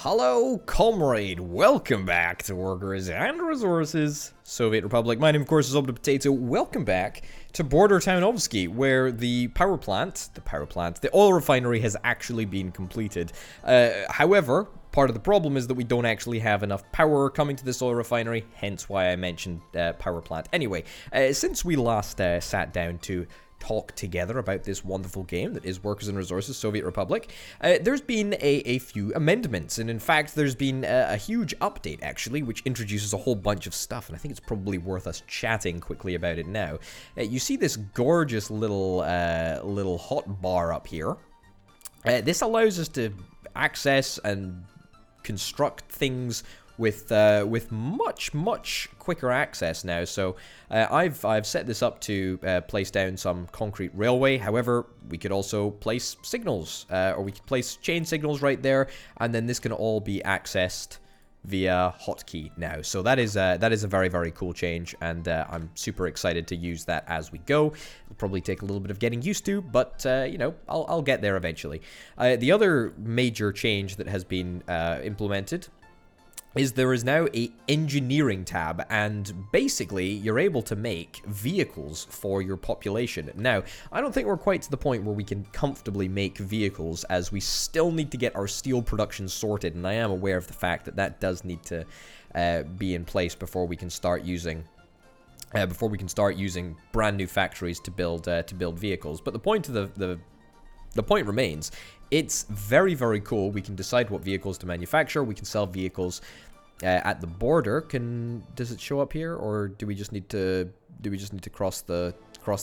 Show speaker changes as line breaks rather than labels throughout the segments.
Hello, Comrade. Welcome back to Workers and Resources Soviet Republic. My name, of course, is Ob the Potato. Welcome back to Border Townovsky, where the oil refinery has actually been completed. However, part of the problem is that we don't actually have enough power coming to this oil refinery, hence why I mentioned power plant. Anyway, since we last sat down to talk together about this wonderful game that is Workers and Resources Soviet Republic, there's been a few amendments, and in fact there's been a huge update actually, which introduces a whole bunch of stuff, and I think it's probably worth us chatting quickly about it now. You see this gorgeous little hot bar up here. This allows us to access and construct things with much quicker access now. So I've set this up to place down some concrete railway. However, we could also place signals, or we could place chain signals right there, and then this can all be accessed via hotkey now. So that is a very cool change, and I'm super excited to use that as we go. It'll probably take a little bit of getting used to, but you know, I'll get there eventually. The other major change that has been implemented is there is now a engineering tab, and basically you're able to make vehicles for your population. Now, I don't think we're quite to the point where we can comfortably make vehicles, as we still need to get our steel production sorted, and I am aware of the fact that that does need to be in place before we can start using brand new factories to build vehicles. But the point of the point remains. It's very cool. We can decide what vehicles to manufacture. We can sell vehicles at the border. Does it show up here, or do we just need to cross the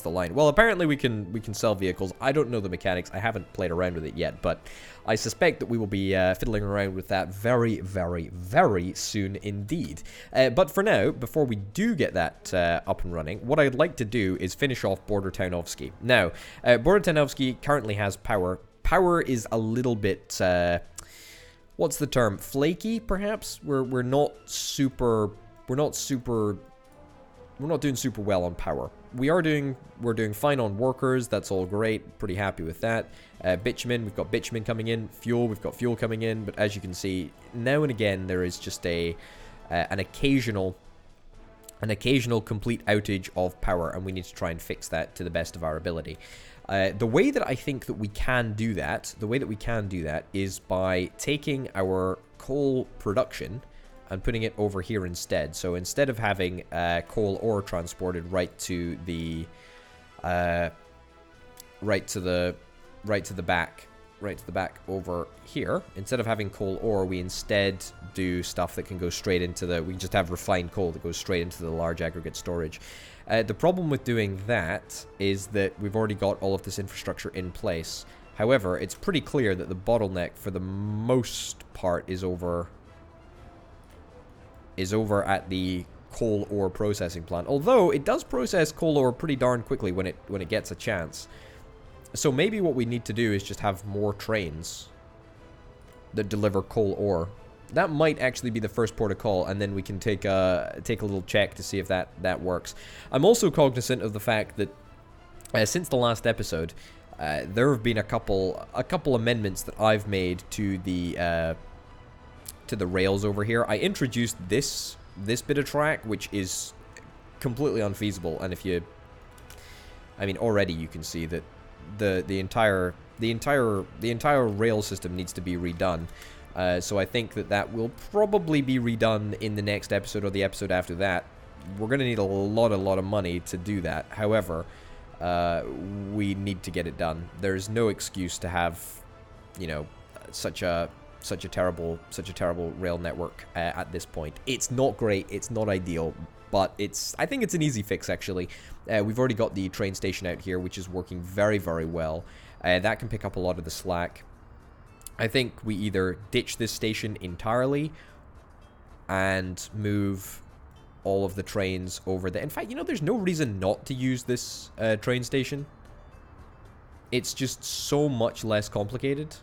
line? Well, apparently we can sell vehicles. I don't know the mechanics. I haven't played around with it yet, but I suspect that we will be fiddling around with that very soon indeed. But for now, before we do get that up and running, what I'd like to do is finish off Border Townovsky. Now, Border Townovsky currently has power. Power is a little bit, what's the term? Flaky, perhaps? We're not doing super well on power. We're doing fine on workers. That's all great. Pretty happy with that. Bitumen, we've got bitumen coming in. Fuel, we've got fuel coming in. But as you can see, now and again there is just an occasional complete outage of power, and we need to try and fix that to the best of our ability. The way that I think that we can do that, is by taking our coal production and putting it over here instead. So instead of having coal ore transported right to the back over here, instead of having coal ore, we instead do stuff that can go straight into we just have refined coal that goes straight into the large aggregate storage. The problem with doing that is that we've already got all of this infrastructure in place. However, it's pretty clear that the bottleneck for the most part is over at the coal ore processing plant. Although it does process coal ore pretty darn quickly when it gets a chance. So maybe what we need to do is just have more trains that deliver coal ore. That might actually be the first port of call, and then we can take a little check to see if that works. I'm also cognizant of the fact that since the last episode, there have been a couple amendments that I've made to the rails over here. I introduced this bit of track, which is completely unfeasible, and already you can see that the entire rail system needs to be redone. So I think that will probably be redone in the next episode or the episode after that. We're going to need a lot of money to do that. However, we need to get it done. There's no excuse to have, such a terrible rail network at this point. It's not great. It's not ideal. But I think it's an easy fix, actually. We've already got the train station out here, which is working very well. That can pick up a lot of the slack. I think we either ditch this station entirely and move all of the trains over there. In fact, there's no reason not to use this train station. It's just so much less complicated.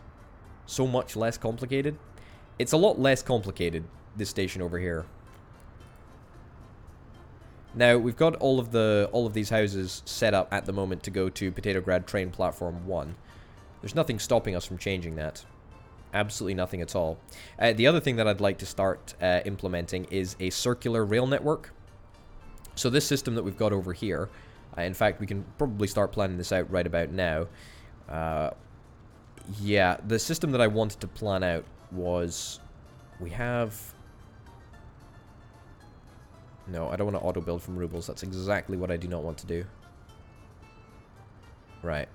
It's a lot less complicated, this station over here. Now, we've got all of these houses set up at the moment to go to Potatograd Train Platform 1. There's nothing stopping us from changing that. Absolutely nothing at all. The other thing that I'd like to start implementing is a circular rail network. So this system that we've got over here, in fact, we can probably start planning this out right about now. Yeah, the system that I wanted to plan out was... We have... No, I don't want to auto-build from rubles. That's exactly what I do not want to do. Right.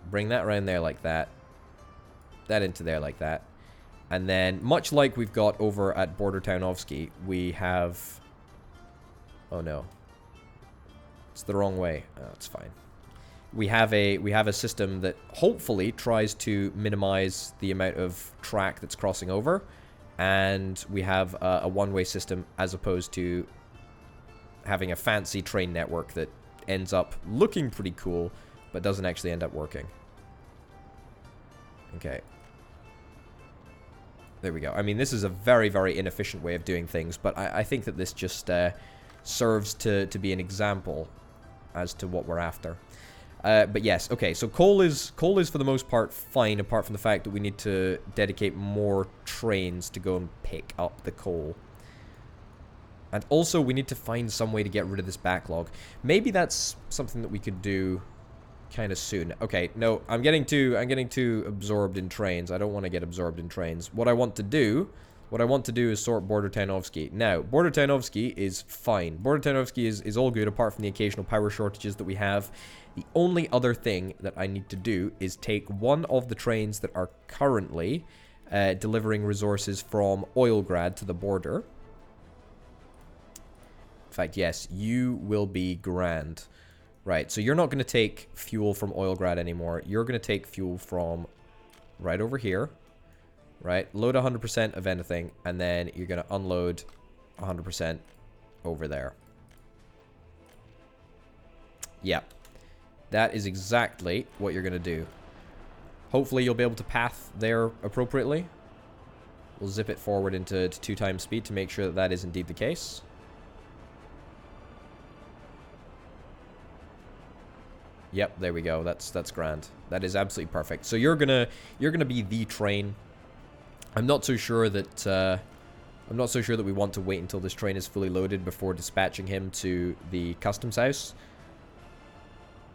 Bring that around there like that. That into there like that. And then, much like we've got over at Border Townovsky, we have... Oh no. It's the wrong way. Oh, it's fine. We have a system that hopefully tries to minimize the amount of track that's crossing over. And we have a one-way system as opposed to having a fancy train network that ends up looking pretty cool, but doesn't actually end up working. Okay. There we go. I mean, this is a very, very inefficient way of doing things, but I think that this just serves to be an example as to what we're after. But yes, okay, so coal is for the most part fine, apart from the fact that we need to dedicate more trains to go and pick up the coal. And also, we need to find some way to get rid of this backlog. Maybe that's something that we could do kind of soon. Okay, no, I'm getting too absorbed in trains. I don't want to get absorbed in trains. What I want to do is sort Border Townovsky. Now, Border Townovsky is fine. Border Townovsky is all good, apart from the occasional power shortages that we have. The only other thing that I need to do is take one of the trains that are currently delivering resources from Oilgrad to the border. In fact, yes, you will be grand. Right, so you're not going to take fuel from Oilgrad anymore. You're going to take fuel from right over here. Right, load 100% of anything, and then you're going to unload 100% over there. Yeah, that is exactly what you're going to do. Hopefully you'll be able to path there appropriately. We'll zip it forward into 2 times speed to make sure that that is indeed the case. Yep, there we go. That's grand. That is absolutely perfect. So you're gonna be the train. I'm not so sure that we want to wait until this train is fully loaded before dispatching him to the customs house.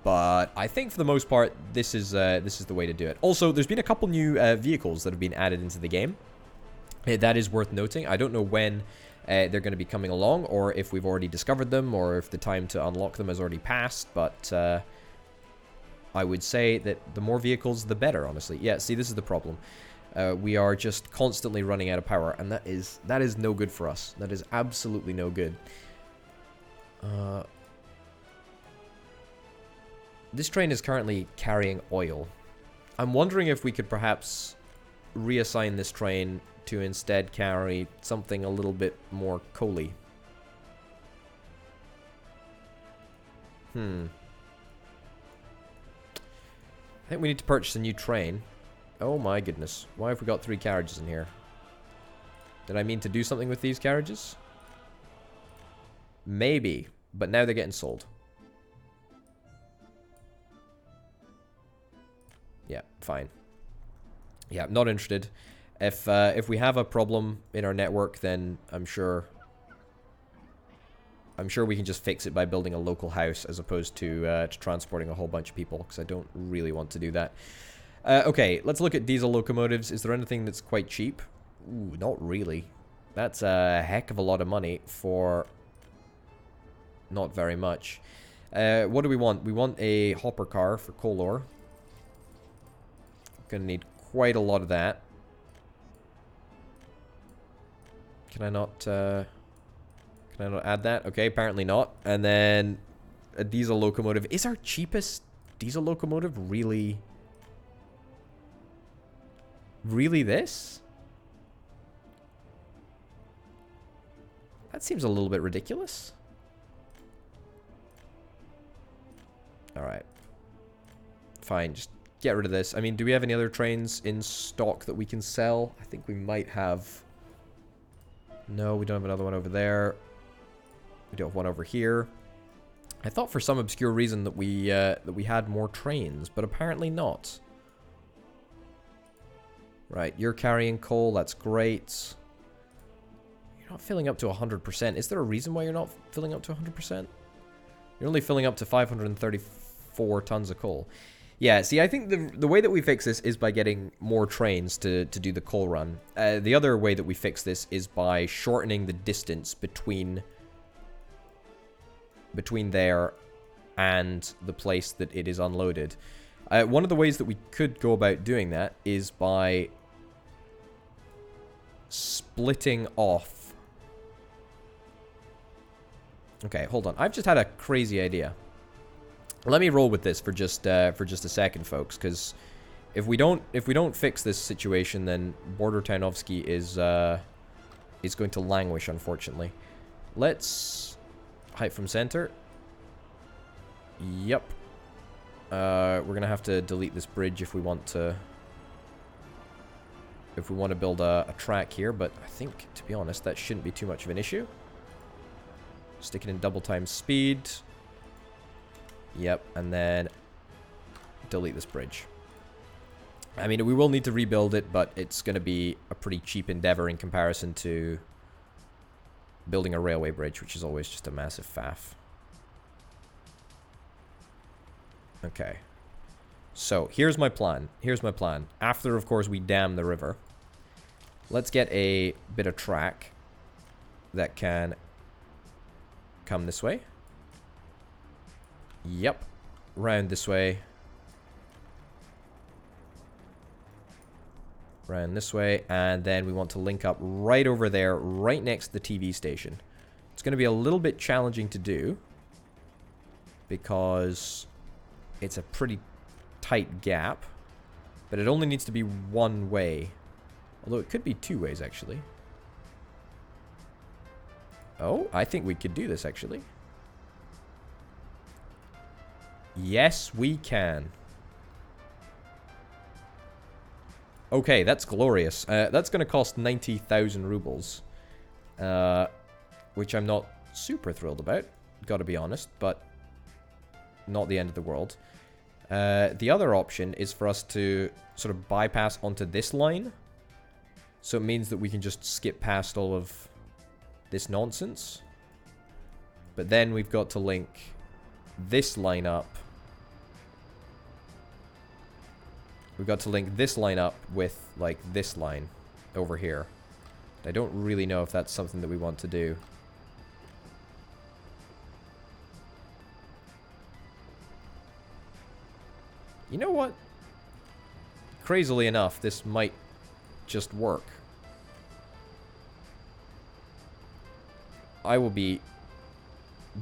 But I think for the most part, this is the way to do it. Also, there's been a couple new vehicles that have been added into the game. That is worth noting. I don't know when they're going to be coming along, or if we've already discovered them, or if the time to unlock them has already passed. But I would say that the more vehicles, the better, honestly. Yeah, see, this is the problem. We are just constantly running out of power, and that is no good for us. That is absolutely no good. This train is currently carrying oil. I'm wondering if we could perhaps reassign this train to instead carry something a little bit more coaly. I think we need to purchase a new train. Oh my goodness. Why have we got 3 carriages in here? Did I mean to do something with these carriages? Maybe. But now they're getting sold. Yeah, fine. Yeah, not interested. If we have a problem in our network, then I'm sure we can just fix it by building a local house as opposed to transporting a whole bunch of people, because I don't really want to do that. Okay, let's look at diesel locomotives. Is there anything that's quite cheap? Ooh, not really. That's a heck of a lot of money for not very much. What do we want? We want a hopper car for coal ore. Gonna need quite a lot of that. Can I not add that? Okay, apparently not. And then a diesel locomotive. Is our cheapest diesel locomotive really this? That seems a little bit ridiculous. Alright. Fine, just get rid of this. I mean, do we have any other trains in stock that we can sell? I think we might have. No, we don't have another one over there. We don't have one over here. I thought for some obscure reason that we had more trains, but apparently not. Right, you're carrying coal. That's great. You're not filling up to 100%. Is there a reason why you're not filling up to 100%? You're only filling up to 534 tons of coal. Yeah, see, I think the way that we fix this is by getting more trains to do the coal run. The other way that we fix this is by shortening the distance between there and the place that it is unloaded. One of the ways that we could go about doing that is by splitting off. Okay, hold on. I've just had a crazy idea. Let me roll with this for just a second, folks, because if we don't fix this situation, then Border Townovsky is going to languish, unfortunately. Let's height from center. Yep. We're gonna have to delete this bridge if we want to build a track here, but I think, to be honest, that shouldn't be too much of an issue. Stick it in double time speed. Yep, and then delete this bridge. I mean, we will need to rebuild it, but it's going to be a pretty cheap endeavor in comparison to building a railway bridge, which is always just a massive faff. Okay. So, here's my plan. Here's my plan. After, of course, we dam the river, let's get a bit of track that can come this way. Yep. Round this way. Round this way. And then we want to link up right over there, right next to the TV station. It's going to be a little bit challenging to do, because it's a pretty tight gap. But it only needs to be one way. Although it could be two ways, actually. Oh, I think we could do this, actually. Yes, we can. Okay, that's glorious. That's going to cost 90,000 rubles. Which I'm not super thrilled about, gotta be honest, but not the end of the world. The other option is for us to sort of bypass onto this line. So it means that we can just skip past all of this nonsense. But then we've got to link this line up. We've got to link this line up with, like, this line over here. I don't really know if that's something that we want to do. You know what? Crazily enough, this might just work. I will be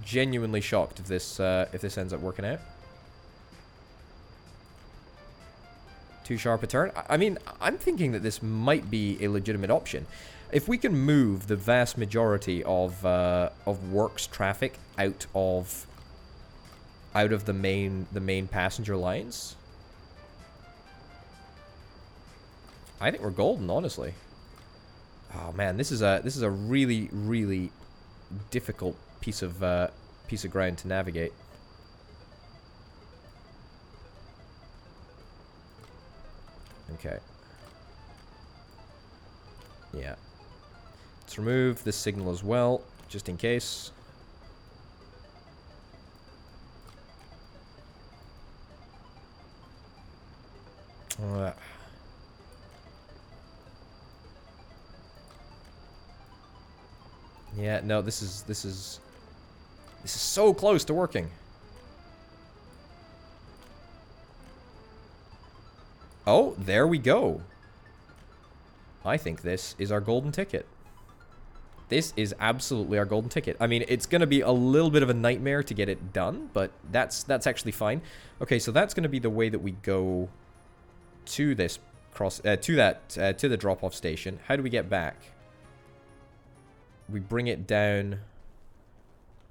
genuinely shocked if this ends up working out. Too sharp a turn? I mean, I'm thinking that this might be a legitimate option. If we can move the vast majority of works traffic out of the main passenger lines, I think we're golden, honestly. Oh man, this is a really, really difficult piece of ground to navigate. Okay. Yeah. Let's remove this signal as well, just in case. Yeah, no, this is so close to working. Oh, there we go. I think this is our golden ticket. This is absolutely our golden ticket. I mean, it's going to be a little bit of a nightmare to get it done, but that's actually fine. Okay, so that's going to be the way that we go to this to the drop-off station. How do we get back? We bring it down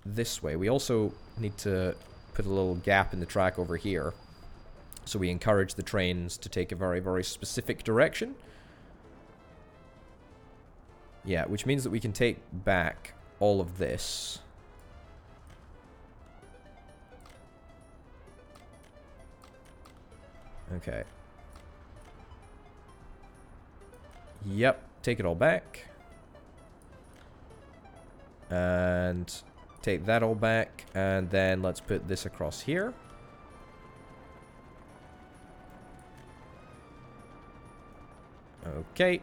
this way. We also need to put a little gap in the track over here, so we encourage the trains to take a very, very specific direction. Yeah, which means that we can take back all of this. Okay. Yep, take it all back. And take that all back. And then let's put this across here. Okay.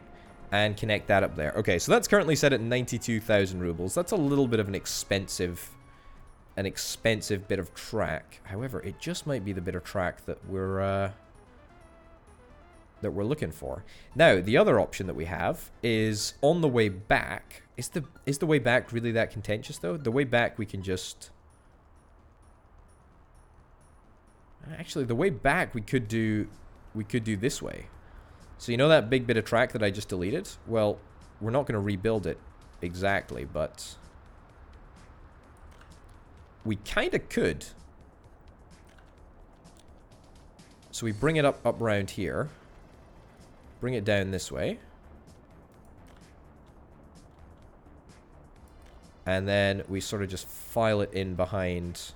And connect that up there. Okay, so that's currently set at 92,000 rubles. That's a little bit of an expensive bit of track. However, it just might be the bit of track that we're looking for. Now, the other option that we have is on the way back. Is the way back really that contentious though? The way back we can just actually the way back we could do this way. So you know that big bit of track that I just deleted? Well, we're not going to rebuild it exactly, but we kind of could. So we bring it up around here. Bring it down this way. And then we sort of just file it in behind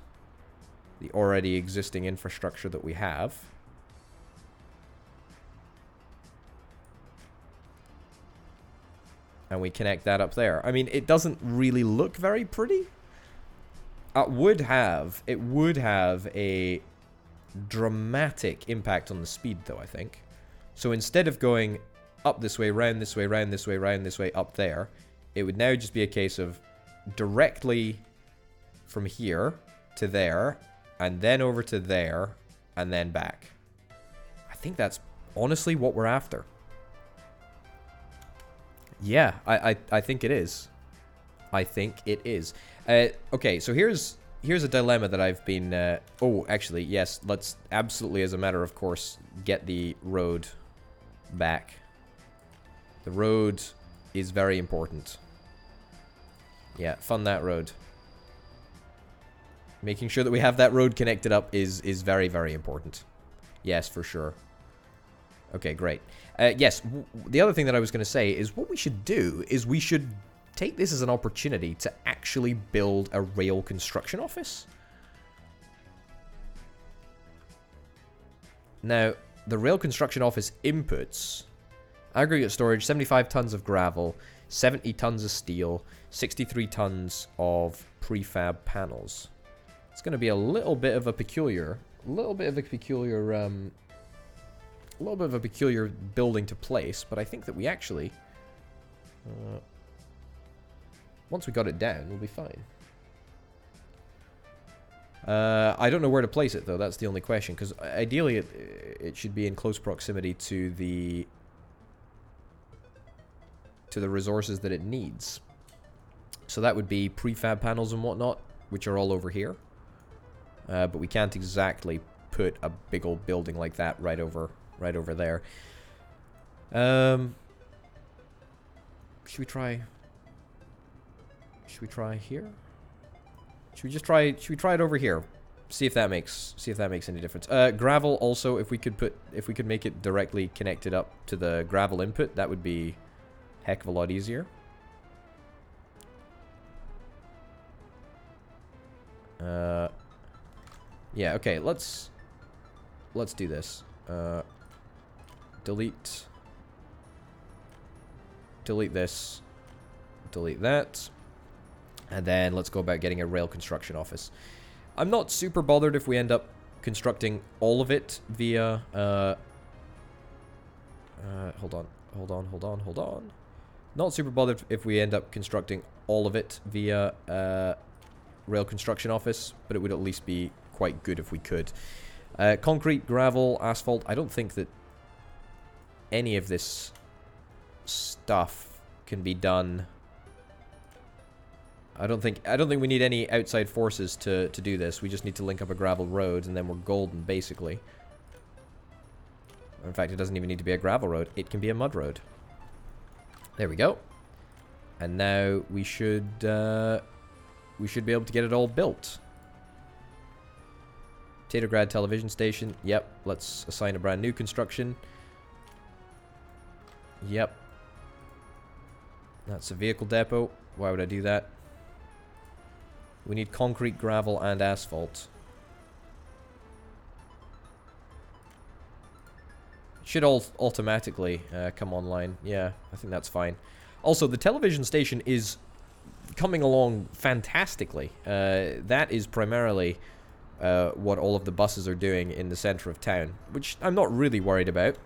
the already existing infrastructure that we have. And we connect that up there. I mean, it doesn't really look very pretty. It would have a dramatic impact on the speed, though, I think. So instead of going up this way, round this way, round this way, round this way, up there, it would now just be a case of directly from here to there, and then over to there, and then back. I think that's honestly what we're after. Yeah, I think it is. I think it is. Okay, so here's a dilemma that I've been... oh, actually, yes, let's absolutely, as a matter of course, get the road back. The road is very important. Yeah, fund that road. Making sure that we have that road connected up is very, very important. Yes, for sure. Okay, great. Yes, the other thing that I was going to say is what we should do is we should take this as an opportunity to actually build a rail construction office. Now, the rail construction office inputs aggregate storage, 75 tons of gravel, 70 tons of steel, 63 tons of prefab panels. It's going to be a little bit of a peculiar building to place, but I think that we actually, once we got it down, we'll be fine. I don't know where to place it, though. That's the only question, because ideally it should be in close proximity to the resources that it needs. So that would be prefab panels and whatnot, which are all over here. But we can't exactly put a big old building like that right over there. Should we try here? Should we try it over here? See if that makes any difference. Gravel also, if we could make it directly connected up to the gravel input, that would be a heck of a lot easier. Yeah, okay, let's do this. Delete this, delete that, and then let's go about getting a rail construction office. I'm not super bothered if we end up constructing all of it via hold on. Not super bothered if we end up constructing all of it via rail construction office, but it would at least be quite good if we could. Concrete, gravel, asphalt. I don't think that any of this stuff can be done. I don't think we need any outside forces to do this. We just need to link up a gravel road, and then we're golden, basically. In fact, it doesn't even need to be a gravel road. It can be a mud road. There we go. And now we should be able to get it all built. Tatograd television station. Yep. Let's assign a brand new construction. Yep. That's a vehicle depot. Why would I do that? We need concrete, gravel, and asphalt. Should all automatically come online. Yeah, I think that's fine. Also, the television station is coming along fantastically. That is primarily what all of the buses are doing in the center of town, which I'm not really worried about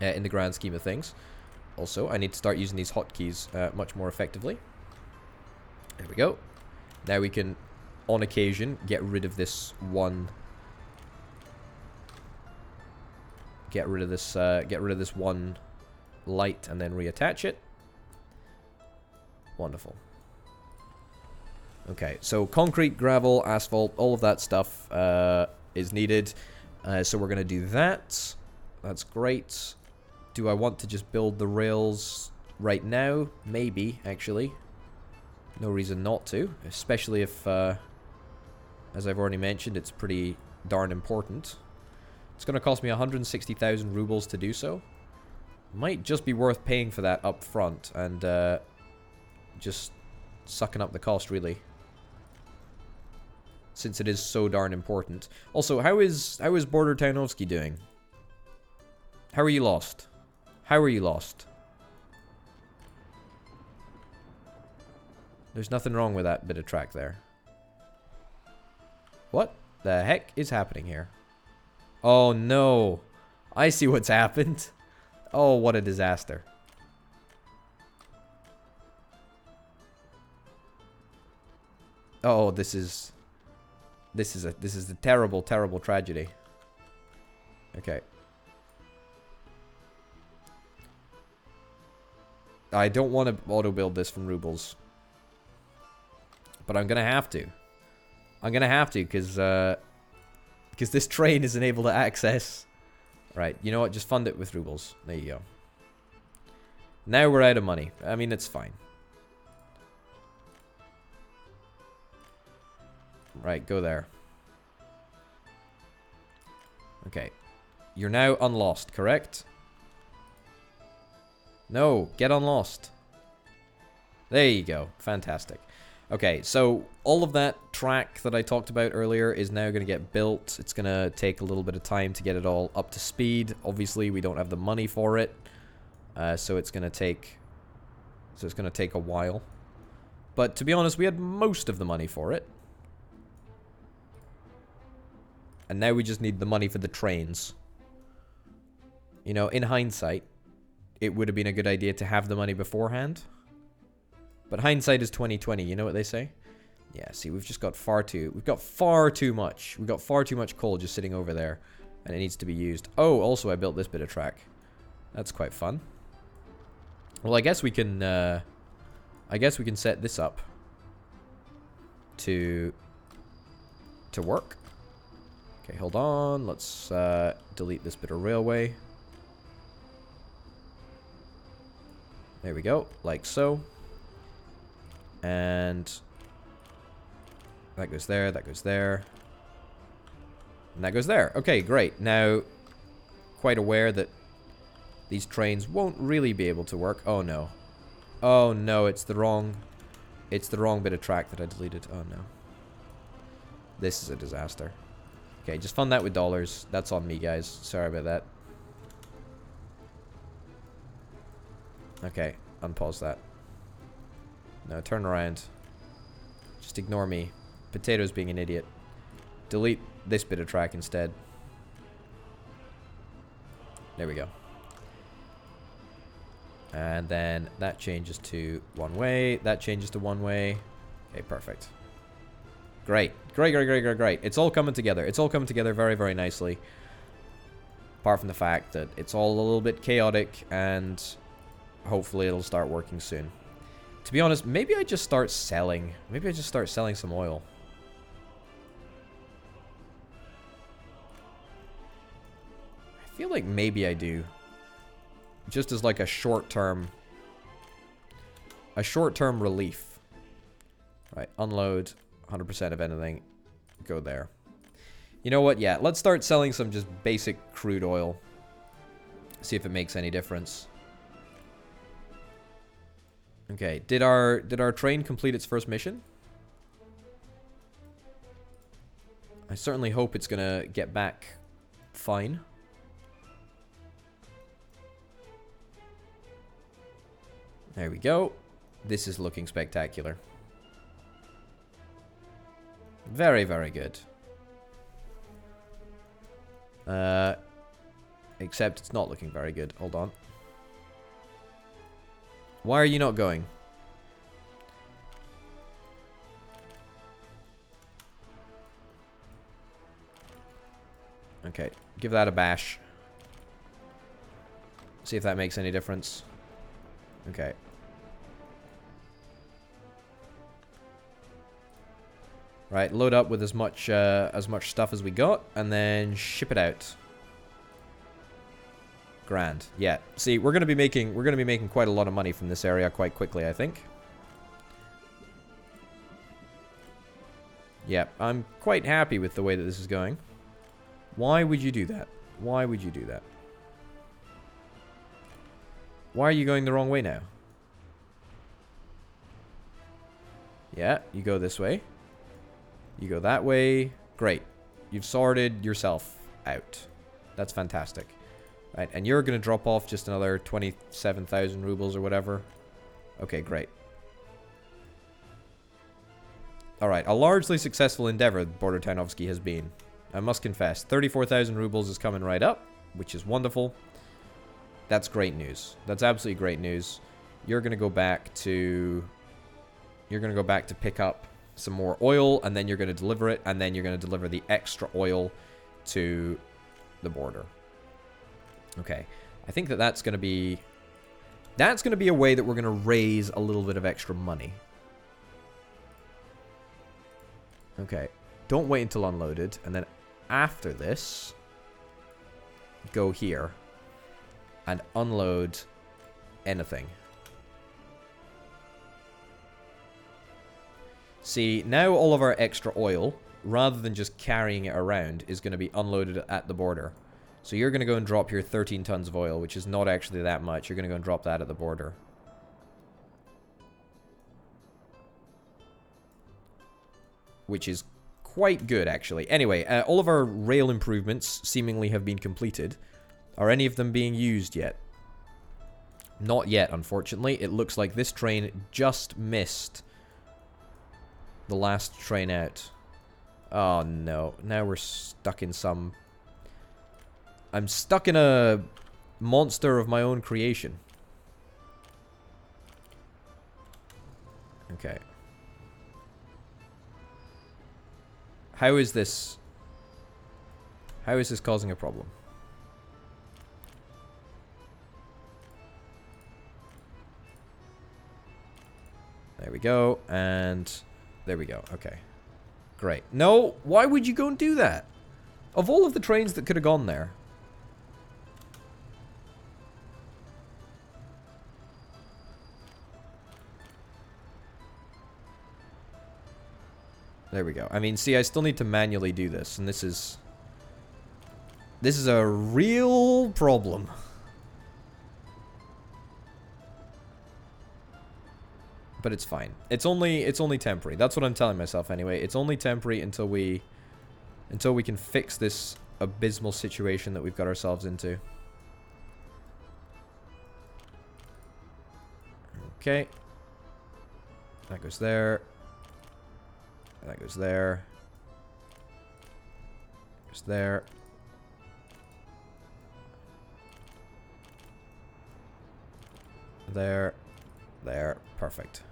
in the grand scheme of things. Also, I need to start using these hotkeys much more effectively. There we go. Now we can, on occasion, get rid of this one. Get rid of this one light and then reattach it. Wonderful. Okay, so concrete, gravel, asphalt, all of that stuff is needed. So we're going to do that. That's great. Do I want to just build the rails right now? Maybe, actually. No reason not to, especially if, as I've already mentioned, it's pretty darn important. It's going to cost me 160,000 rubles to do so. Might just be worth paying for that up front and just sucking up the cost, really. Since it is so darn important. Also, how is Border Townovsky doing? How are you lost? How are you lost? There's nothing wrong with that bit of track there. What the heck is happening here? Oh no. I see what's happened. Oh, what a disaster. Oh, this is a terrible, terrible tragedy. Okay. I don't want to auto-build this from rubles. But I'm going to have to. I'm going to have to because this train isn't able to access. Right, you know what? Just fund it with rubles. There you go. Now we're out of money. I mean, it's fine. Right, go there. Okay. You're now unlost, correct? No, get unlost. There you go. Fantastic. Okay, so all of that track that I talked about earlier is now going to get built. It's going to take a little bit of time to get it all up to speed. Obviously, we don't have the money for it. So it's going to take a while. But to be honest, we had most of the money for it. And now we just need the money for the trains. You know, in hindsight, it would have been a good idea to have the money beforehand. But hindsight is 20/20, you know what they say? Yeah, see, we've got far too much. We've got far too much coal just sitting over there. And it needs to be used. Oh, also I built this bit of track. That's quite fun. Well, I guess we can set this up to work. Okay, hold on. Let's delete this bit of railway. There we go, like so. And that goes there, that goes there. And that goes there. Okay, great. Now, quite aware that these trains won't really be able to work. Oh no. Oh no, it's the wrong bit of track that I deleted. Oh no. This is a disaster. Okay, just fund that with dollars. That's on me, guys. Sorry about that. Okay, unpause that. No, turn around. Just ignore me. Potato's being an idiot. Delete this bit of track instead. There we go. And then that changes to one way. That changes to one way. Okay, perfect. Great. Great, great, great, great, great. It's all coming together. It's all coming together very, very nicely. Apart from the fact that it's all a little bit chaotic and hopefully it'll start working soon. To be honest, maybe I just start selling. Maybe I just start selling some oil. I feel like maybe I do. Just as like a short-term relief. Right, unload 100% of anything. Go there. You know what? Yeah, let's start selling some just basic crude oil. See if it makes any difference. Okay, did our train complete its first mission? I certainly hope it's gonna get back fine. There we go. This is looking spectacular. Very, very good. Except it's not looking very good. Hold on. Why are you not going? Okay, give that a bash. See if that makes any difference. Okay. Right, load up with as much stuff as we got, and then ship it out. Grand. Yeah. See, we're gonna be making quite a lot of money from this area quite quickly, I think. Yeah, I'm quite happy with the way that this is going. Why would you do that? Why would you do that? Why are you going the wrong way now? Yeah, you go this way. You go that way. Great. You've sorted yourself out. That's fantastic. Right, and you're going to drop off just another 27,000 rubles or whatever. Okay, great. Alright, a largely successful endeavor Border Townovsky has been. I must confess, 34,000 rubles is coming right up, which is wonderful. That's great news. That's absolutely great news. You're going to go back to... You're going to go back to pick up some more oil, and then you're going to deliver it, and then you're going to deliver the extra oil to the border. Okay. I think that that's going to be... That's going to be a way that we're going to raise a little bit of extra money. Okay. Don't wait until unloaded, and then after this, go here and unload anything. See, now all of our extra oil, rather than just carrying it around, is going to be unloaded at the border. So you're going to go and drop your 13 tons of oil, which is not actually that much. You're going to go and drop that at the border. Which is quite good, actually. Anyway, all of our rail improvements seemingly have been completed. Are any of them being used yet? Not yet, unfortunately. It looks like this train just missed the last train out. Oh, no. Now we're stuck in some... I'm stuck in a monster of my own creation. Okay. How is this causing a problem? There we go, and there we go. Okay. Great. No, why would you go and do that? Of all of the trains that could have gone there. There we go. I mean, see, I still need to manually do this, and this is a real problem. But it's fine. It's only temporary. That's what I'm telling myself anyway. It's only temporary until we can fix this abysmal situation that we've got ourselves into. Okay. That goes there. That goes there. Goes there. There. There. Perfect.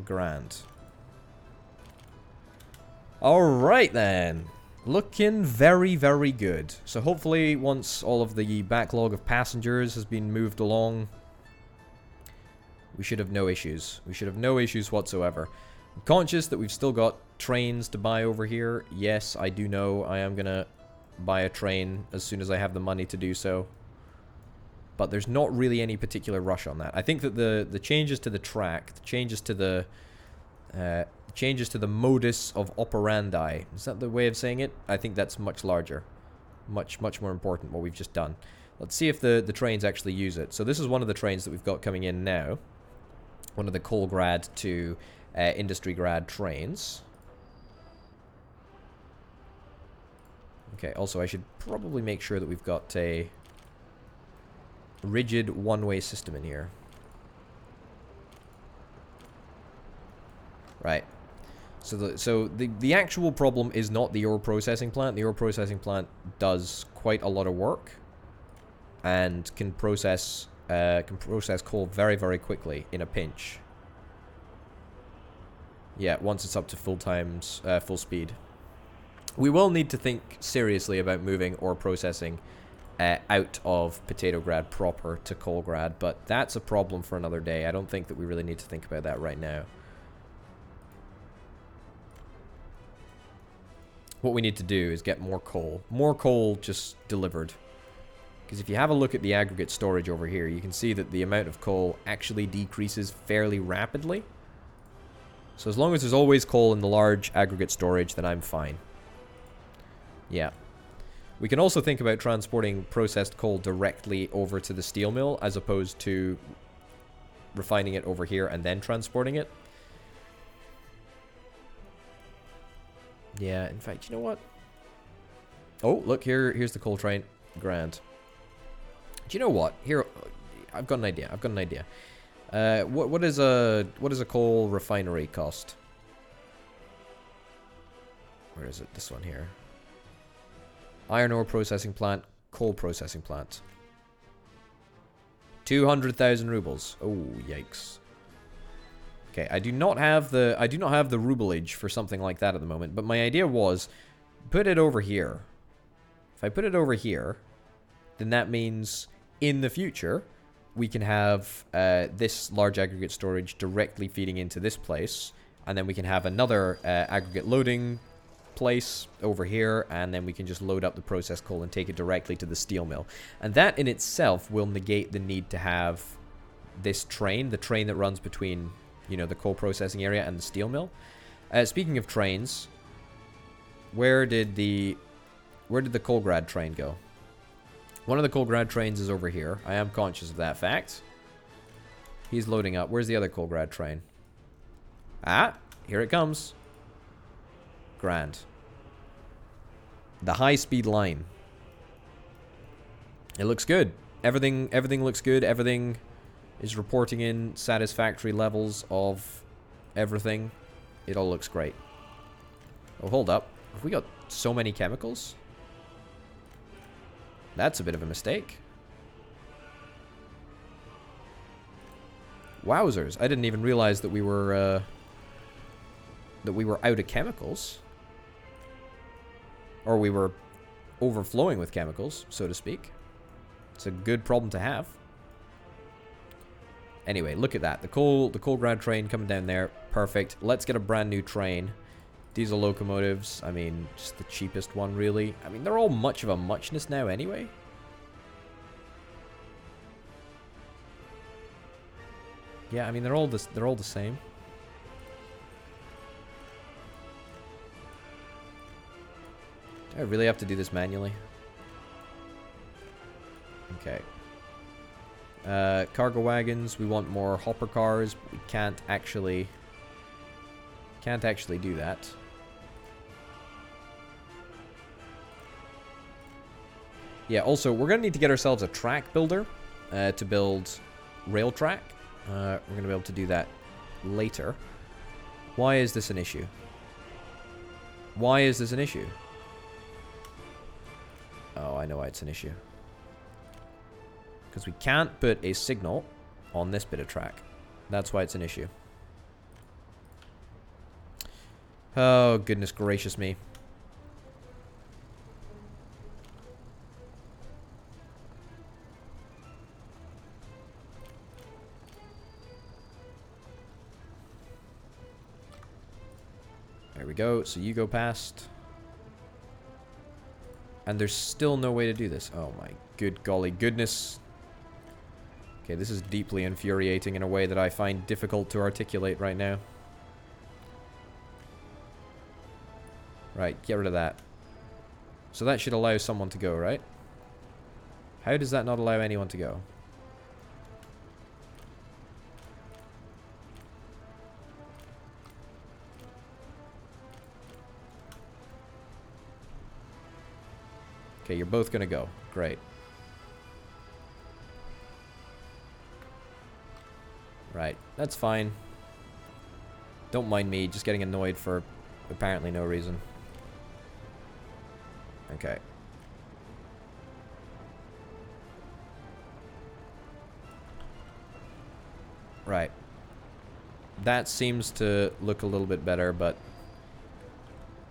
Grand. Alright then. Looking very, very good. So hopefully once all of the backlog of passengers has been moved along, we should have no issues. We should have no issues whatsoever. I'm conscious that we've still got trains to buy over here. Yes, I do know I am going to buy a train as soon as I have the money to do so. But there's not really any particular rush on that. I think that the changes to the track, the changes to the modus of operandi, is that the way of saying it? I think that's much larger. Much more important, what we've just done. Let's see if the trains actually use it. So this is one of the trains that we've got coming in now. One of the coal grad to industry grad trains. Okay, also I should probably make sure that we've got a rigid one-way system in here. Right. So the actual problem is not the ore processing plant. The ore processing plant does quite a lot of work and can process coal very, very quickly in a pinch. Yeah, once it's up to full speed. We will need to think seriously about moving ore processing out of Potatograd proper to Coalgrad, but that's a problem for another day. I don't think that we really need to think about that right now. What we need to do is get more coal. More coal just delivered. Because if you have a look at the aggregate storage over here, you can see that the amount of coal actually decreases fairly rapidly. So as long as there's always coal in the large aggregate storage, then I'm fine. Yeah. We can also think about transporting processed coal directly over to the steel mill, as opposed to refining it over here and then transporting it. Yeah, in fact, you know what? Oh, look, here's the coal train. Grand. Do you know what? Here, I've got an idea. What does a coal refinery cost? Where is it? This one here. Iron ore processing plant, coal processing plant. 200,000 rubles. Oh, yikes. Okay, I do not have the rublage for something like that at the moment, but my idea was put it over here. If I put it over here, then that means in the future we can have this large aggregate storage directly feeding into this place, and then we can have another aggregate loading place over here, and then we can just load up the processed coal and take it directly to the steel mill. And that in itself will negate the need to have this train, the train that runs between, you know, the coal processing area and the steel mill. Speaking of trains, where did the Coalgrad train go? One of the Coalgrad trains is over here. I am conscious of that fact. He's loading up. Where's the other Coalgrad train? Ah, here it comes. Grand. The high-speed line. It looks good. Everything looks good. Everything is reporting in satisfactory levels of everything. It all looks great. Oh, hold up. Have we got so many chemicals? That's a bit of a mistake. Wowzers. I didn't even realize that we were out of chemicals. Or we were overflowing with chemicals, so to speak. It's a good problem to have. Anyway, look at that. The Coalgrad train coming down there. Perfect. Let's get a brand new train. Diesel locomotives. I mean, just the cheapest one, really. I mean, they're all much of a muchness now anyway. Yeah, I mean, they're all the same. Do I really have to do this manually? Okay. Cargo wagons. We want more hopper cars, but we can't actually do that. Yeah, also, we're going to need to get ourselves a track builder to build rail track. We're going to be able to do that later. Why is this an issue? Why is this an issue? Oh, I know why it's an issue. Because we can't put a signal on this bit of track. That's why it's an issue. Oh, goodness gracious me. There we go. So you go past. And there's still no way to do this. Oh my good golly goodness. Okay, this is deeply infuriating in a way that I find difficult to articulate right now. Right, get rid of that. So that should allow someone to go, right? How does that not allow anyone to go? Okay, you're both gonna go. Great. Right, that's fine. Don't mind me just getting annoyed for apparently no reason. Okay. Right. That seems to look a little bit better, but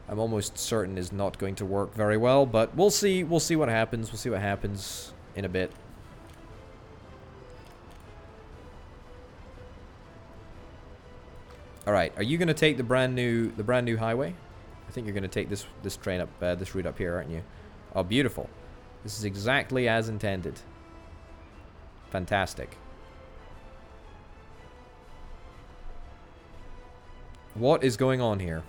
I'm almost certain is not going to work very well, but we'll see. We'll see what happens. We'll see what happens in a bit. All right, are you going to take the brand new highway? I think you're going to take this train up this route up here, aren't you? Oh, beautiful. This is exactly as intended. Fantastic. What is going on here?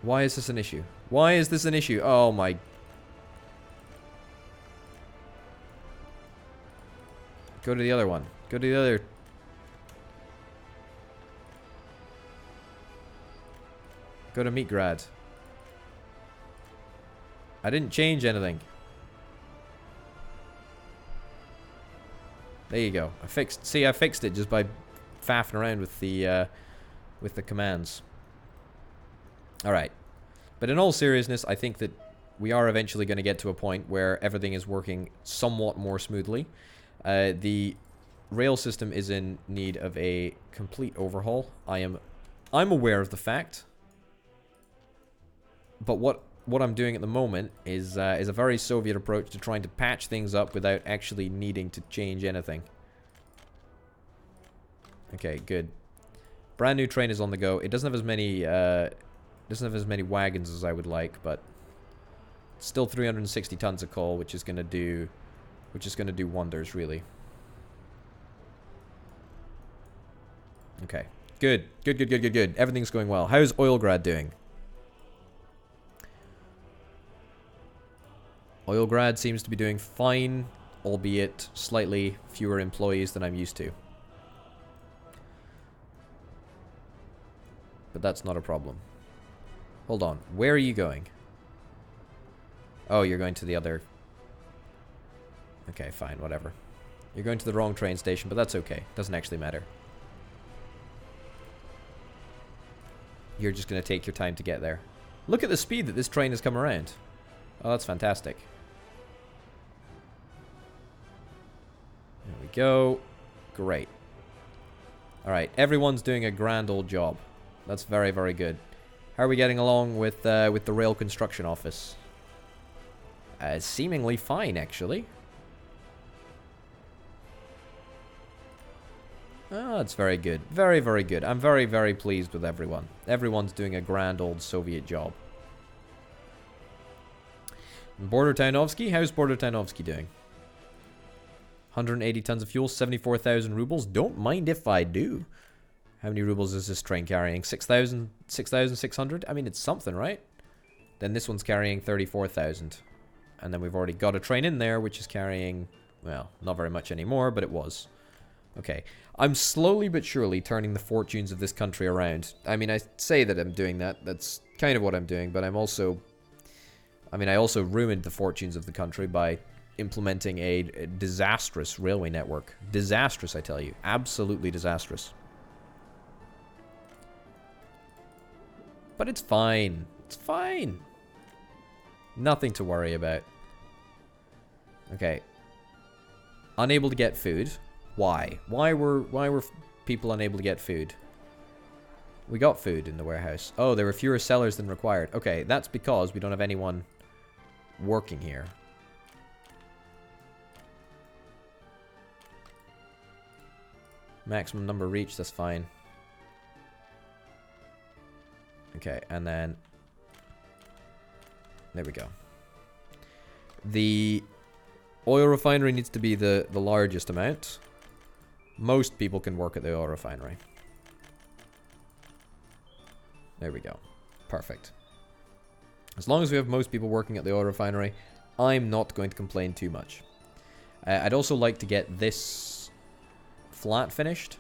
Why is this an issue? Why is this an issue? Oh my... Go to the other one. Go to the other... Go to Meatgrad. I didn't change anything. There you go. I fixed it just by faffing around with the commands. Alright. But in all seriousness, I think that we are eventually going to get to a point where everything is working somewhat more smoothly. The rail system is in need of a complete overhaul. I'm aware of the fact. But what I'm doing at the moment is a very Soviet approach to trying to patch things up without actually needing to change anything. Okay, good. Brand new train is on the go. It doesn't have as many wagons as I would like, but still 360 tons of coal, which is gonna do wonders, really. Okay, good. Everything's going well. How's Oilgrad doing? Oilgrad seems to be doing fine, albeit slightly fewer employees than I'm used to. But that's not a problem. Hold on, where are you going? Oh, you're going to the other... Okay, fine, whatever. You're going to the wrong train station, but that's okay. Doesn't actually matter. You're just going to take your time to get there. Look at the speed that this train has come around. Oh, that's fantastic. There we go. Great. Alright, everyone's doing a grand old job. That's very, very good. How are we getting along with the rail construction office? Seemingly fine, actually. Oh, that's very good. Very, very good. I'm very, very pleased with everyone. Everyone's doing a grand old Soviet job. Border Townovsky? How's Border Townovsky doing? 180 tons of fuel, 74,000 rubles. Don't mind if I do. How many rubles is this train carrying? 6,600? I mean, it's something, right? Then this one's carrying 34,000. And then we've already got a train in there, which is carrying, well, not very much anymore, but it was. Okay. I'm slowly but surely turning the fortunes of this country around. I mean, I say that I'm doing that. That's kind of what I'm doing, but I'm also... I mean, I also ruined the fortunes of the country by implementing a disastrous railway network. Disastrous, I tell you. Absolutely disastrous. But it's fine. It's fine. Nothing to worry about. Okay. Unable to get food. Why? Why were people unable to get food? We got food in the warehouse. Oh, there were fewer sellers than required. Okay, that's because we don't have anyone working here. Maximum number reached, that's fine. Okay, and then... There we go. The oil refinery needs to be the largest amount. Most people can work at the oil refinery. There we go. Perfect. As long as we have most people working at the oil refinery, I'm not going to complain too much. I'd also like to get this flat finished,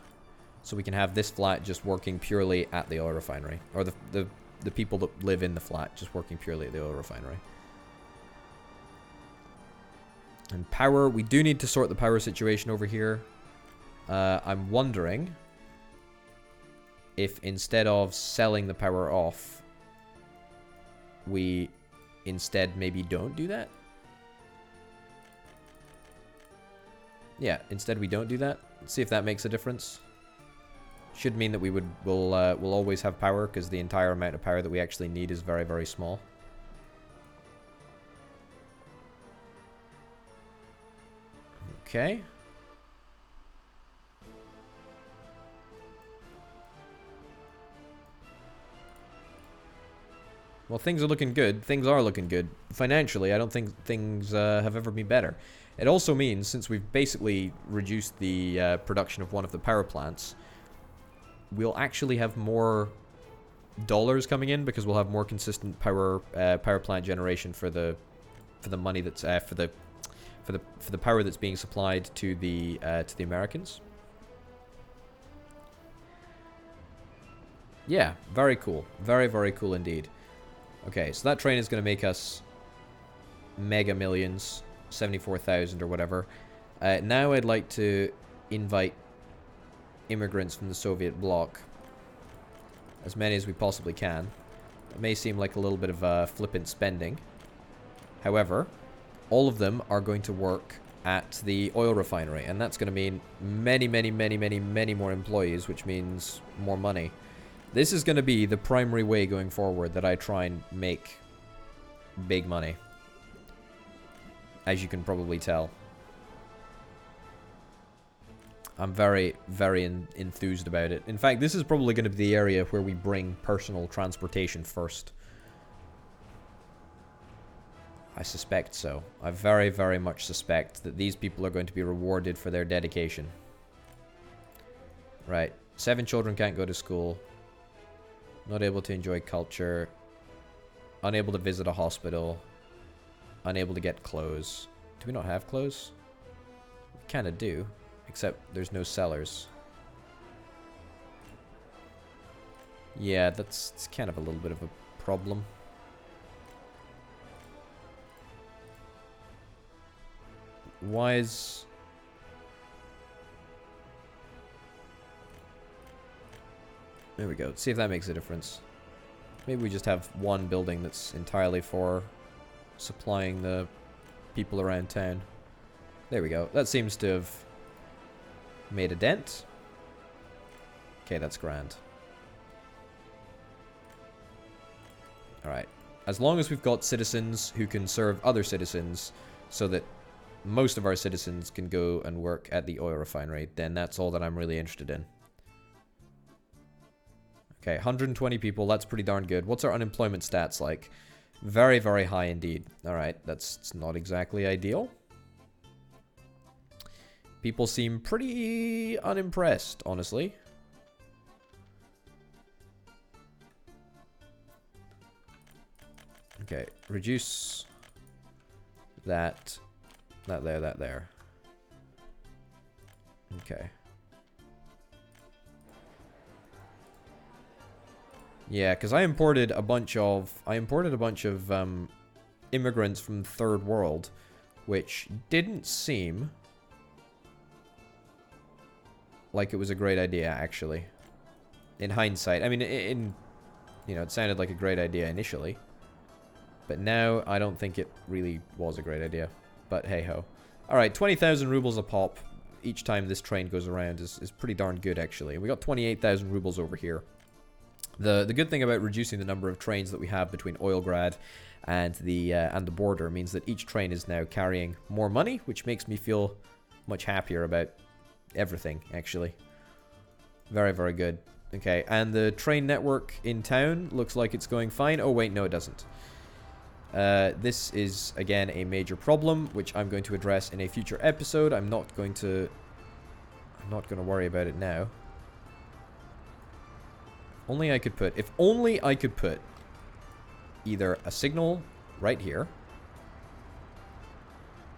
so we can have this flat just working purely at the oil refinery. Or the people that live in the flat just working purely at the oil refinery. And power, we do need to sort the power situation over here. I'm wondering if instead of selling the power off, we instead maybe don't do that. Yeah, instead we don't do that. Let's see if that makes a difference. Should mean that we'll always have power, because the entire amount of power that we actually need is very, very small. Okay. Well, things are looking good. Things are looking good. Financially, I don't think things have ever been better. It also means, since we've basically reduced the production of one of the power plants, we'll actually have more dollars coming in, because we'll have more consistent power plant generation for the money that's for the power that's being supplied to the Americans. Yeah, very cool. Very, very cool indeed. Okay, so that train is going to make us mega millions, 74,000 or whatever. Now I'd like to invite immigrants from the Soviet bloc, as many as we possibly can. It may seem like a little bit of flippant spending. However, all of them are going to work at the oil refinery, and that's going to mean many, many, many, many, many more employees, which means more money. This is going to be the primary way going forward that I try and make big money, as you can probably tell. I'm very, very enthused about it. In fact, this is probably going to be the area where we bring personal transportation first. I suspect so. I very, very much suspect that these people are going to be rewarded for their dedication. Right. 7 children can't go to school. Not able to enjoy culture. Unable to visit a hospital. Unable to get clothes. Do we not have clothes? We kind of do. Except there's no sellers. Yeah, that's kind of a little bit of a problem. Why is... There we go. Let's see if that makes a difference. Maybe we just have one building that's entirely for supplying the people around town. There we go. That seems to have made a dent. Okay, that's grand. Alright. As long as we've got citizens who can serve other citizens, so that most of our citizens can go and work at the oil refinery, then that's all that I'm really interested in. Okay, 120 people, that's pretty darn good. What's our unemployment stats like? Very, very high indeed. Alright, that's not exactly ideal. People seem pretty unimpressed, honestly. Okay, reduce that there, that there. Okay. Yeah, because I imported a bunch of immigrants from the third world, which didn't seem like it was a great idea, actually. In hindsight, I mean, you know, it sounded like a great idea initially, but now I don't think it really was a great idea. But hey ho. All right, 20,000 rubles a pop each time this train goes around is pretty darn good, actually. We got 28,000 rubles over here. The good thing about reducing the number of trains that we have between Oilgrad and the border means that each train is now carrying more money, which makes me feel much happier about everything, actually. Very, very good. Okay, and the train network in town looks like it's going fine. Oh wait, no it doesn't. This is again a major problem, which I'm going to address in a future episode. I'm not going to worry about it now. Only I could put, if only I could put either a signal right here.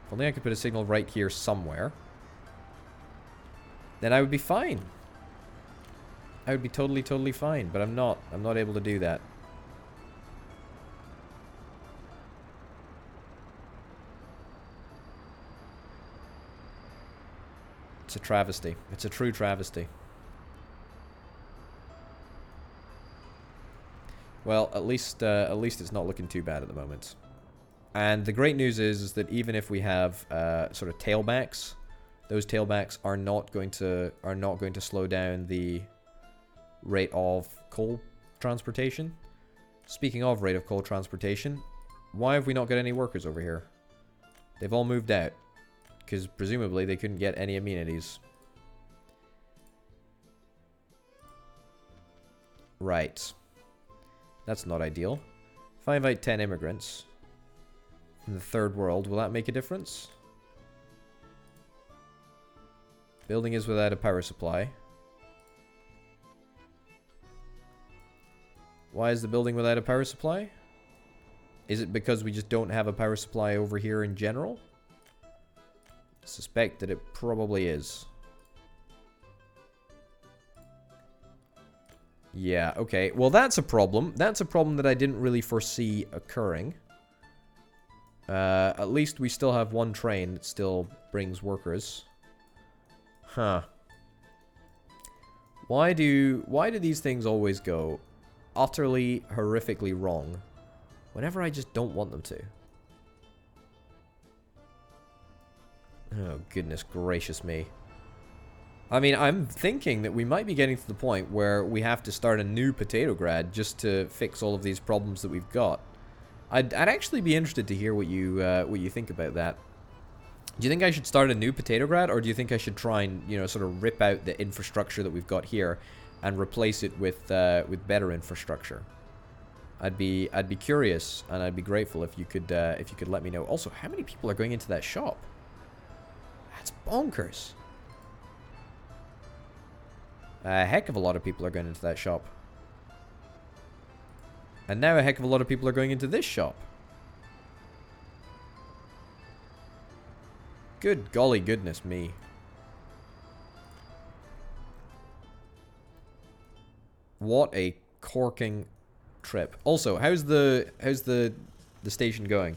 If only I could put a signal right here somewhere, then I would be fine. I would be totally, totally fine, but I'm not able to do that. It's a travesty. It's a true travesty. Well, at least it's not looking too bad at the moment. And the great news is that even if we have sort of tailbacks, those tailbacks are not going to slow down the rate of coal transportation. Speaking of rate of coal transportation, why have we not got any workers over here? They've all moved out because presumably they couldn't get any amenities. Right. That's not ideal. If I invite 10 immigrants from the third world, will that make a difference? Building is without a power supply. Why is the building without a power supply? Is it because we just don't have a power supply over here in general? I suspect that it probably is. Yeah, okay. Well, that's a problem. That's a problem that I didn't really foresee occurring. At least we still have one train that still brings workers. Huh. Why do these things always go utterly, horrifically wrong whenever I just don't want them to? Oh, goodness gracious me. I mean, I'm thinking that we might be getting to the point where we have to start a new potato grad just to fix all of these problems that we've got. I'd actually be interested to hear what you think about that. Do you think I should start a new potato grad, or do you think I should try and, you know, sort of rip out the infrastructure that we've got here and replace it with better infrastructure? I'd be curious, and I'd be grateful if you could let me know. Also, how many people are going into that shop? That's bonkers. A heck of a lot of people are going into that shop. And now a heck of a lot of people are going into this shop. Good golly goodness me. What a corking trip. Also, how's the station going?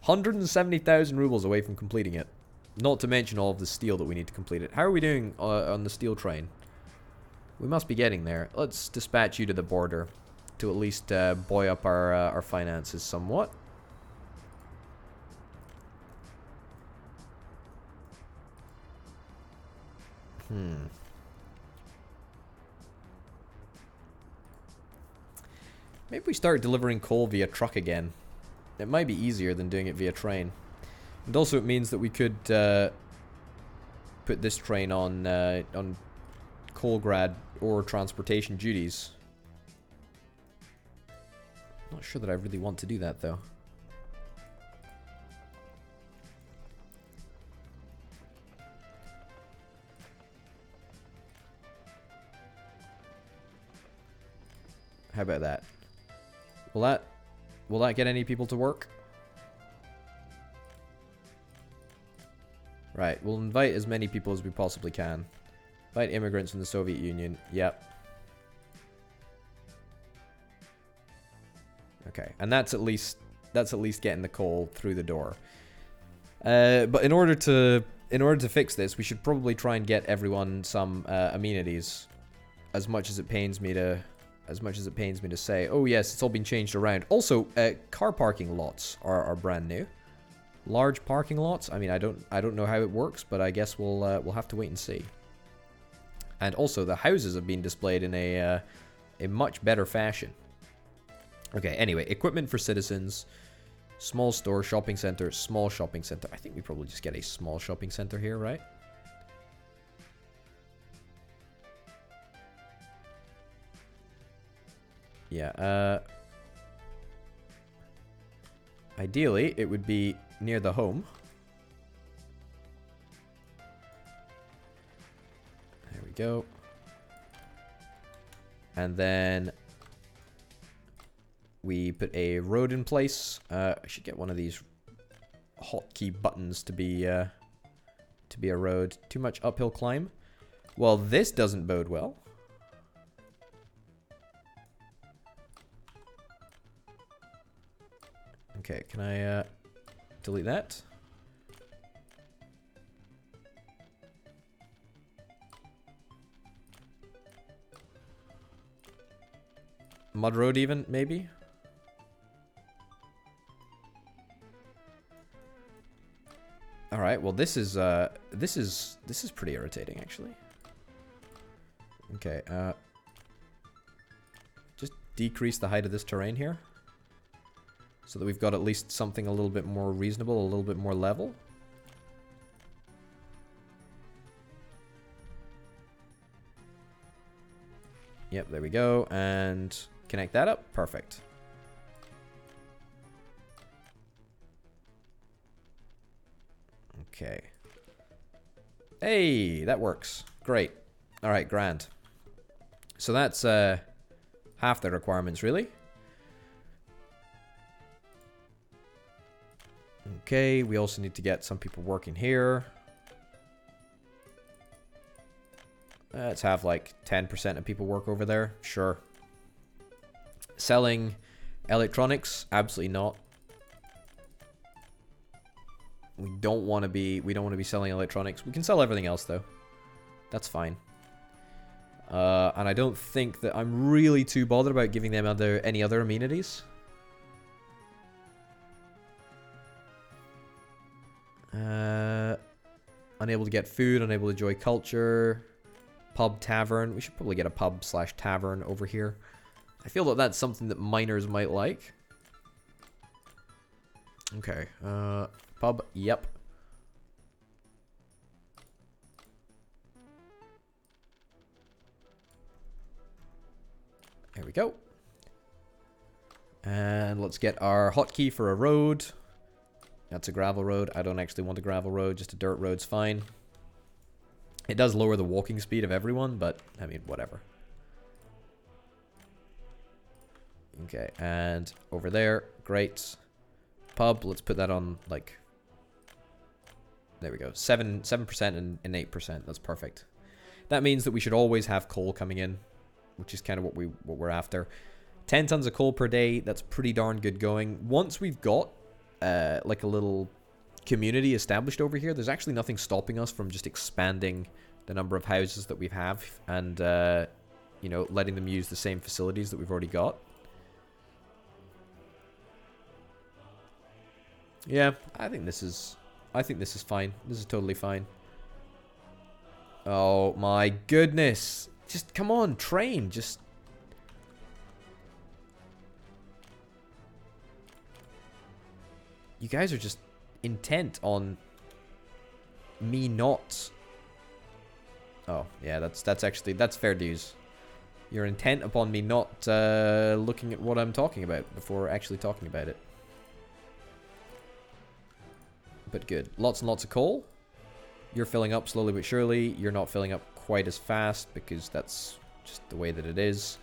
170,000 rubles away from completing it. Not to mention all of the steel that we need to complete it. How are we doing on the steel train? We must be getting there. Let's dispatch you to the border to at least buoy up our finances somewhat. Maybe we start delivering coal via truck again. It might be easier than doing it via train. And also it means that we could put this train on coal grad or transportation duties. Not sure that I really want to do that though. How about that? Will that get any people to work? Right, we'll invite as many people as we possibly can. Invite immigrants from the Soviet Union. Yep. Okay, and that's at least getting the coal through the door. But in order to fix this, we should probably try and get everyone some amenities. As much as it pains me to say. Oh yes, it's all been changed around. Also, car parking lots are brand new. Large parking lots. I mean, I don't know how it works, but I guess we'll have to wait and see. And also, the houses have been displayed in a much better fashion. Okay, anyway, equipment for citizens, small store, shopping center, small shopping center. I think we probably just get a small shopping center here, right? Yeah, ideally, it would be near the home. There we go. And then we put a road in place. I should get one of these hotkey buttons to be a road. Too much uphill climb. Well, this doesn't bode well. Okay, can I delete that? Mud road even, maybe? Alright, well this is pretty irritating actually. Okay, just decrease the height of this terrain here. So that we've got at least something a little bit more reasonable, a little bit more level. Yep, there we go. And connect that up. Perfect. Okay. Hey, that works. Great. Alright, grand. So that's half the requirements, really. Okay, we also need to get some people working here. Let's have like 10% of people work over there. Sure. Selling electronics? Absolutely not. We don't want to be selling electronics. We can sell everything else though. That's fine. And I don't think that I'm really too bothered about giving them any other amenities. Unable to get food, unable to enjoy culture. Pub, tavern. We should probably get a pub/tavern over here. I feel that that's something that miners might like. Okay. Pub, yep. There we go. And let's get our hotkey for a road. That's a gravel road. I don't actually want a gravel road. Just a dirt road's fine. It does lower the walking speed of everyone, but, I mean, whatever. Okay, and over there. Great. Pub, let's put that on, like... There we go. 7% and 8%. That's perfect. That means that we should always have coal coming in, which is kind of what we're after. 10 tons of coal per day. That's pretty darn good going. Once we've got like a little community established over here, there's actually nothing stopping us from just expanding the number of houses that we have and you know, letting them use the same facilities that we've already got. Yeah, I think this is fine. This is totally fine. Oh my goodness. Just come on, train. Just you guys are just intent on me not. Oh, yeah, that's fair dues. You're intent upon me not looking at what I'm talking about before actually talking about it. But good. Lots and lots of coal. You're filling up slowly but surely. You're not filling up quite as fast because that's just the way that it is.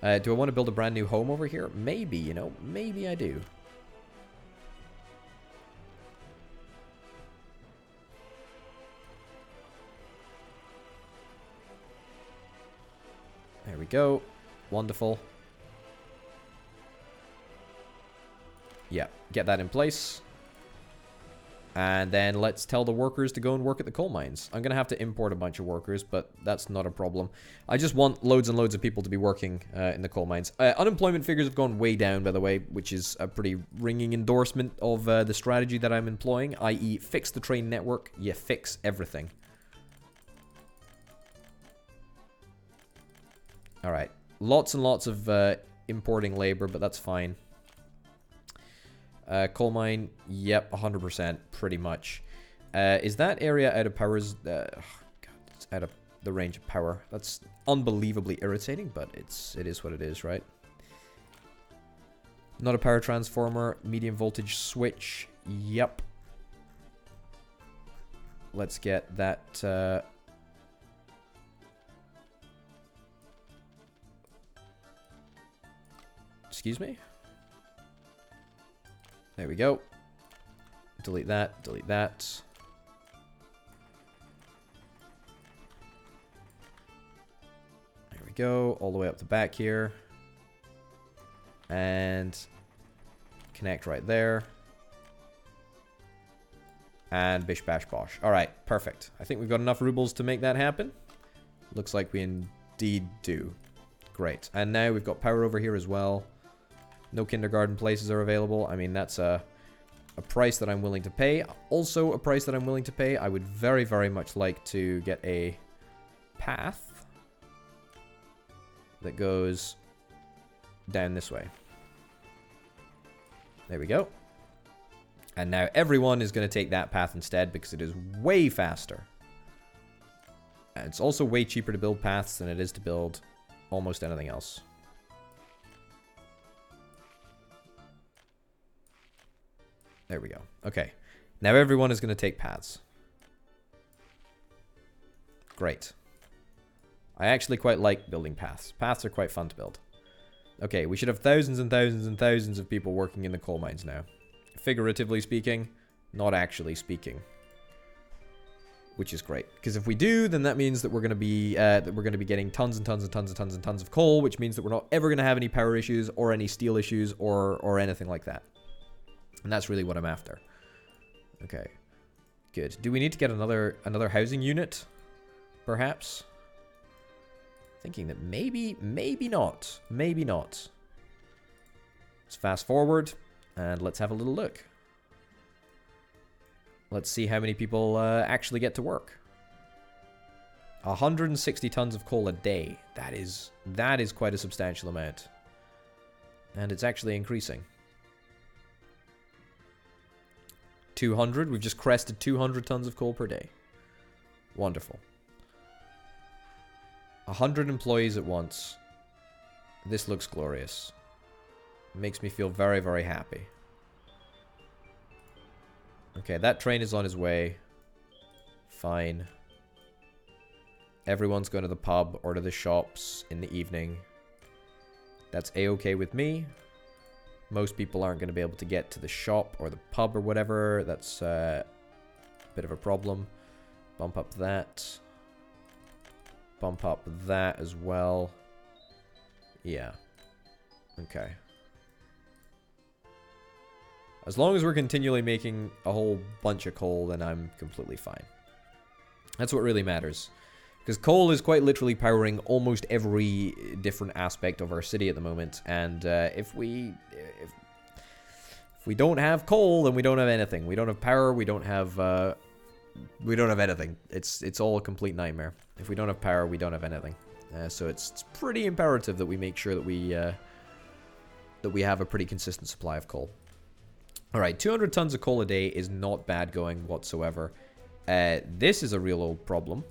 Do I want to build a brand new home over here? Maybe, you know. Maybe I do. There we go. Wonderful. Yeah, get that in place. And then let's tell the workers to go and work at the coal mines. I'm going to have to import a bunch of workers, but that's not a problem. I just want loads and loads of people to be working in the coal mines. Unemployment figures have gone way down, by the way, which is a pretty ringing endorsement of the strategy that I'm employing, i.e. fix the train network, you fix everything. Alright, lots and lots of importing labor, but that's fine. Coal mine, yep, 100%, pretty much. Is that area out of power? Oh God, it's out of the range of power. That's unbelievably irritating, but it is what it is, right? Not a power transformer, medium voltage switch, yep. Let's get that... Excuse me? There we go. Delete that, delete that. There we go, all the way up the back here. And connect right there. And bish bash bosh. Alright, perfect. I think we've got enough rubles to make that happen. Looks like we indeed do. Great. And now we've got power over here as well. No kindergarten places are available. I mean, that's a price that I'm willing to pay. Also, a price that I'm willing to pay. I would very, very much like to get a path that goes down this way. There we go. And now everyone is going to take that path instead because it is way faster. And it's also way cheaper to build paths than it is to build almost anything else. There we go. Okay. Now everyone is going to take paths. Great. I actually quite like building paths. Paths are quite fun to build. Okay, we should have thousands and thousands and thousands of people working in the coal mines now. Figuratively speaking, not actually speaking. Which is great. Because if we do, then that means that we're going to be getting tons and tons and tons and tons and tons of coal, which means that we're not ever going to have any power issues or any steel issues or anything like that. And that's really what I'm after. Okay. Good. Do we need to get another housing unit? Perhaps? Thinking that maybe not. Maybe not. Let's fast forward and let's have a little look. Let's see how many people actually get to work. 160 tons of coal a day. That is quite a substantial amount. And it's actually increasing. 200. We've just crested 200 tons of coal per day. Wonderful. 100 employees at once. This looks glorious. It makes me feel very, very happy. Okay, that train is on his way. Fine. Everyone's going to the pub or to the shops in the evening. That's a-okay with me. Most people aren't going to be able to get to the shop or the pub or whatever. That's a bit of a problem. Bump up that. Bump up that as well. Yeah. Okay. As long as we're continually making a whole bunch of coal, then I'm completely fine. That's what really matters. Because coal is quite literally powering almost every different aspect of our city at the moment. And if we don't have coal, then we don't have anything. We don't have power. We don't have anything. It's all a complete nightmare. If we don't have power, we don't have anything. So it's pretty imperative that we make sure that we have a pretty consistent supply of coal. All right, 200 tons of coal a day is not bad going whatsoever. This is a real old problem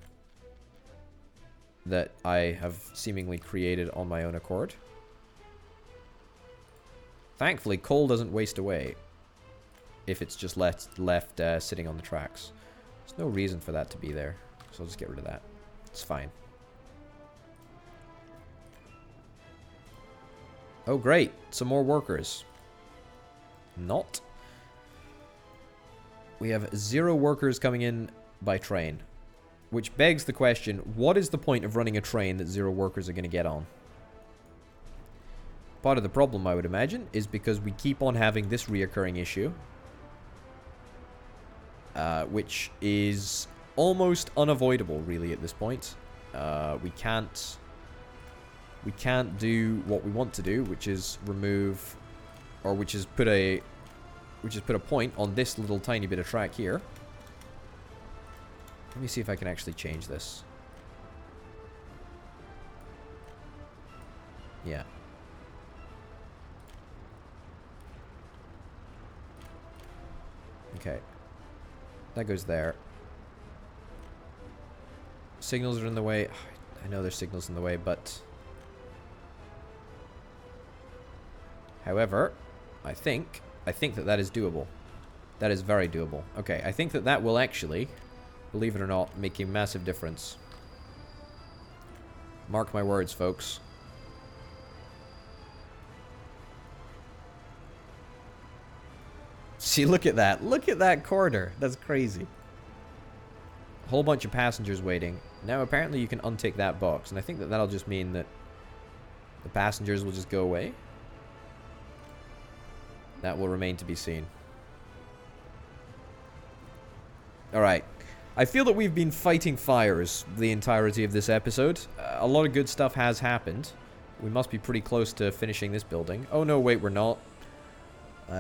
that I have seemingly created on my own accord. Thankfully, coal doesn't waste away if it's just left sitting on the tracks. There's no reason for that to be there, so I'll just get rid of that. It's fine. Oh, great. Some more workers. Not. We have 0 workers coming in by train. Which begs the question, what is the point of running a train that 0 workers are going to get on? Part of the problem, I would imagine, is because we keep on having this reoccurring issue. Which is almost unavoidable, really, at this point. We can't do what we want to do, which is remove, or which is put a point on this little tiny bit of track here. Let me see if I can actually change this. Yeah. Okay. That goes there. Signals are in the way. I know there's signals in the way, but... However, I think that is doable. That is very doable. Okay, I think that will actually, believe it or not, make a massive difference. Mark my words, folks. See, look at that. Look at that corridor. That's crazy. A whole bunch of passengers waiting. Now, apparently, you can untick that box. And I think that'll just mean that the passengers will just go away. That will remain to be seen. Alright. I feel that we've been fighting fires the entirety of this episode. A lot of good stuff has happened. we must be pretty close to finishing this building. Oh, no, wait, we're not.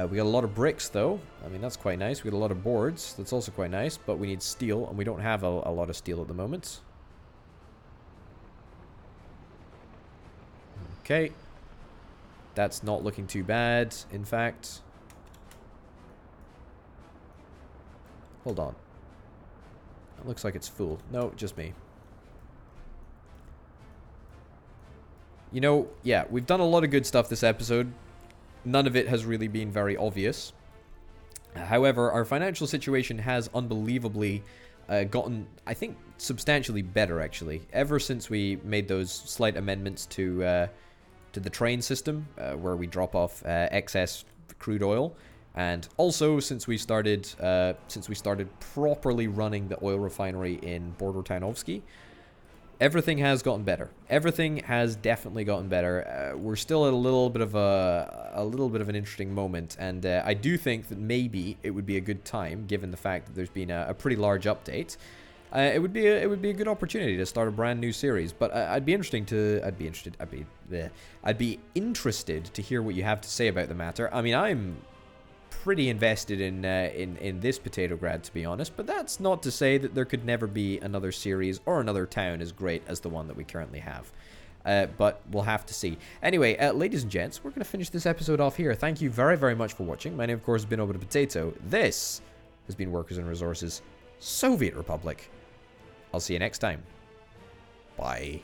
We got a lot of bricks, though. I mean, that's quite nice. We got a lot of boards. That's also quite nice. But we need steel, and we don't have a lot of steel at the moment. Okay. That's not looking too bad, in fact. Hold on. It looks like it's full. No, just me. You know, yeah, we've done a lot of good stuff this episode. None of it has really been very obvious. However, our financial situation has unbelievably gotten, I think, substantially better, actually. Ever since we made those slight amendments to the train system, where we drop off excess crude oil. And also, since we started properly running the oil refinery in Border Tarnowski, everything has gotten better. Everything has definitely gotten better. We're still at a little bit of an interesting moment, and I do think that maybe it would be a good time, given the fact that there's been a pretty large update. It would be a good opportunity to start a brand new series. But I'd be interested to hear what you have to say about the matter. I mean, I'm pretty invested in this potato grad, to be honest, but that's not to say that there could never be another series or another town as great as the one that we currently have. But we'll have to see. Anyway, ladies and gents, we're going to finish this episode off here. Thank you very, very much for watching. My name, of course, has been Over the Potato. This has been Workers and Resources Soviet Republic. I'll see you next time. Bye.